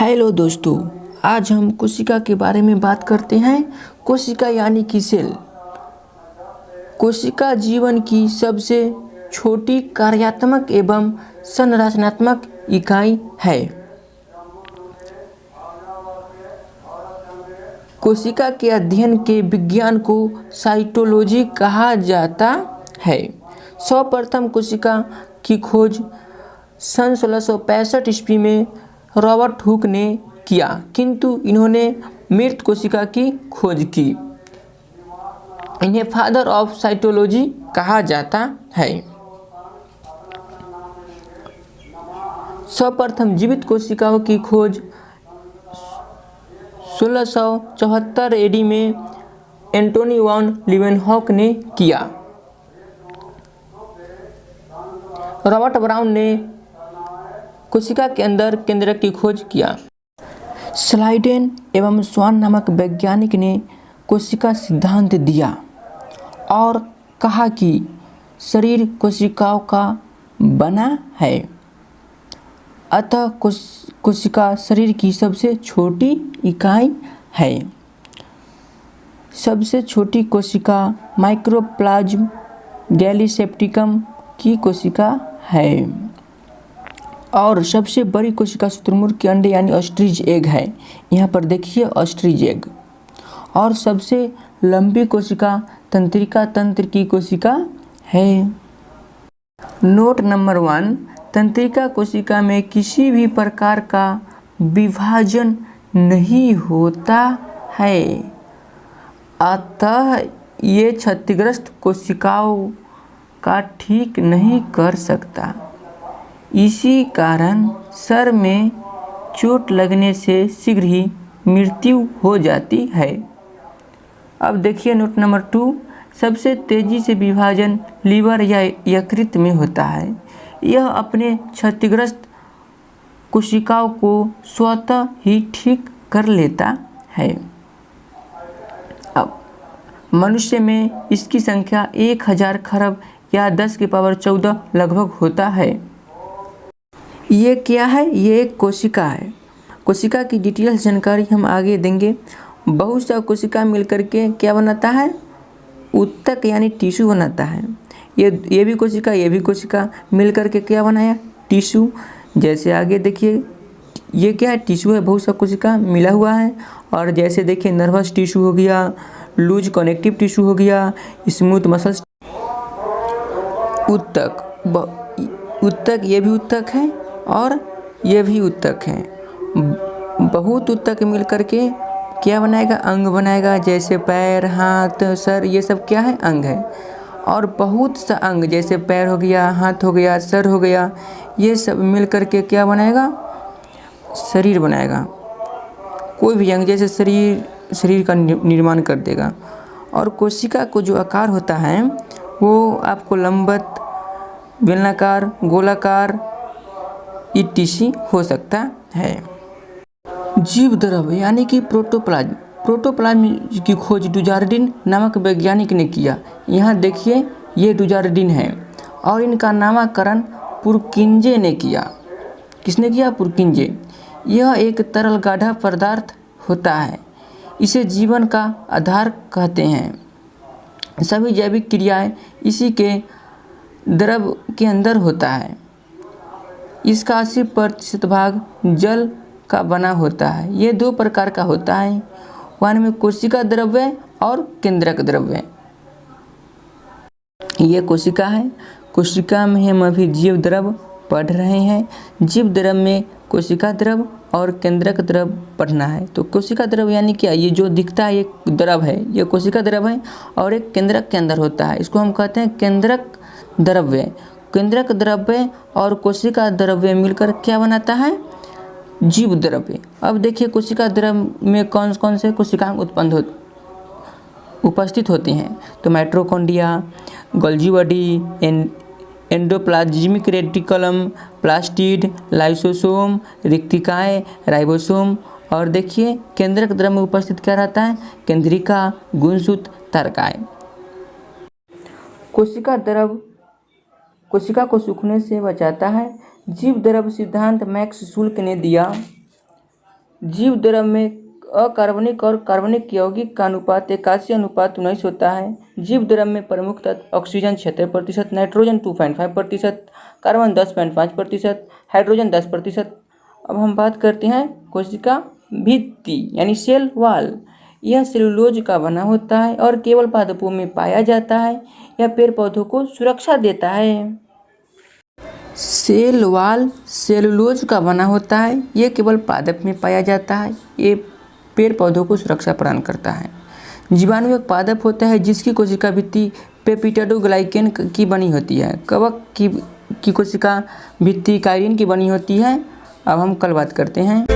Hello दोस्तों, आज हम कोशिका के बारे में बात करते हैं। कोशिका यानी कि सेल। कोशिका जीवन की सबसे छोटी कार्यात्मक एवं संरचनात्मक इकाई है। कोशिका के अध्ययन के विज्ञान को साइटोलॉजी कहा जाता है। सर्वप्रथम कोशिका की खोज सन 1665 ईस्वी में रॉबर्ट हुक ने किया, किंतु इन्होंने मृत कोशिका की खोज की। इन्हें फादर ऑफ साइटोलॉजी कहा जाता है। सर्वप्रथम जीवित कोशिकाओं की खोज 1674 एडी में एंटोनी वॉन लीवेनहॉक ने किया। रॉबर्ट ब्राउन ने कोशिका के अंदर केंद्रक की खोज किया। स्लाइडेन एवं स्वान नामक वैज्ञानिक ने कोशिका सिद्धांत दिया और कहा कि शरीर कोशिकाओं का बना है, अतः कोशिका शरीर की सबसे छोटी इकाई है। सबसे छोटी कोशिका माइक्रोप्लाज्म गैलीसेप्टिकम की कोशिका है और सबसे बड़ी कोशिका शुतुरमुर्ग के अंडे यानी ऑस्ट्रिच एग है। यहाँ पर देखिए ऑस्ट्रिच एग। और सबसे लंबी कोशिका तंत्रिका तंत्र की कोशिका है। नोट नंबर 1, तंत्रिका कोशिका में किसी भी प्रकार का विभाजन नहीं होता है, अतः ये क्षतिग्रस्त कोशिकाओं का ठीक नहीं कर सकता। इसी कारण सर में चोट लगने से शीघ्र ही मृत्यु हो जाती है। अब देखिए नोट नंबर 2, सबसे तेजी से विभाजन लीवर या यकृत में होता है। यह अपने क्षतिग्रस्त कोशिकाओं को स्वतः ही ठीक कर लेता है। अब मनुष्य में इसकी संख्या 1000 खरब या 10 की पावर 14 लगभग होता है। ये क्या है? ये एक कोशिका है। कोशिका की डिटेल्स जानकारी हम आगे देंगे। बहुत सा कोशिका मिलकर के क्या बनाता है? ऊतक यानी टिश्यू बनाता है। ये भी कोशिका मिलकर के क्या बनाया? टिश्यू। जैसे आगे देखिए, ये क्या है? टिश्यू है, बहुत सा कोशिका मिला हुआ है। और जैसे देखिए नर्वस टिश्यू हो गया, लूज कनेक्टिव टिश्यू हो गया, स्मूथ मसल्स। ऊतक ये भी ऊतक है और ये भी ऊतक है। बहुत ऊतक मिलकर के क्या बनाएगा? अंग बनाएगा। जैसे पैर, हाथ, सर, ये सब क्या है? अंग है। और बहुत सा अंग जैसे पैर हो गया, हाथ हो गया, सर हो गया, ये सब मिलकर के क्या बनाएगा? शरीर बनाएगा। कोई भी अंग जैसे शरीर का निर्माण कर देगा। और कोशिका को जो आकार होता है वो आपको लंबवत, बेलनाकार, गोलाकार etc हो सकता है। जीव द्रव यानी कि प्रोटोप्लाज्म की खोज डुजार्डिन नामक वैज्ञानिक ने किया। यहाँ देखिए ये डुजार्डिन है और इनका नामकरण पुरकिंजे ने किया। किसने किया? पुरकिंजे। यह एक तरल गाढ़ा पदार्थ होता है। इसे जीवन का आधार कहते हैं। सभी जैविक क्रियाएं इसी के द्रव के अंदर होता है। इसका 80% भाग जल का बना होता है। ये 2 प्रकार का होता है, वन में कोशिका द्रव्य और केंद्रक द्रव्य। ये कोशिका है। कोशिका में हम अभी जीव द्रव पढ़ रहे हैं। जीव द्रव में कोशिका द्रव और केंद्रक द्रव पढ़ना है। तो कोशिका द्रव यानी क्या? ये जो दिखता है एक द्रव है, ये कोशिका द्रव है और एक केंद्रक के अंदर होता है। इसको हम कहते हैं केंद्रक द्रव्य। केंद्रक द्रव्य और कोशिका द्रव्य मिलकर क्या बनाता है? जीव द्रव्य। अब देखिए कोशिका द्रव में कौन कौन से कोशिकाएं उपस्थित होती हैं। तो mitochondria, Golgi body, endoplasmic reticulum, plastid, lysosome, रिक्तिकाएं, राइबोसोम। और देखिए केंद्रक द्रव में उपस्थित क्या रहता है? केंद्रिका, गुणसूत्र, तर्काएं। कोशिका द्रव कोशिका को सूखने से बचाता है। जीव द्रव सिद्धांत मैक्स शुल्क ने दिया। जीव द्रव्य में अकार्बनिक और कार्बनिक यौगिक का अनुपात 81:19 होता है। जीव द्रव्य में प्रमुख तत्व ऑक्सीजन 76%, नाइट्रोजन 2.5%, कार्बन 10.5%, हाइड्रोजन 10%। अब हम बात करते हैं कोशिका भित्ति यानी सेल वॉल। यह सेलुलोज का बना होता है और केवल पादपों में पाया जाता है। यह पेड़ पौधों को सुरक्षा देता है। सेल वॉल सेलुलोज का बना होता है। यह केवल पादप में पाया जाता है। ये पेड़ पौधों को सुरक्षा प्रदान करता है। जीवाणु एक पादप होता है जिसकी कोशिका भित्ति पेप्टिडोग्लाइकेन की बनी होती है। कवक की कोशिका भित्ति काइटिन की बनी होती है। अब हम कल बात करते हैं।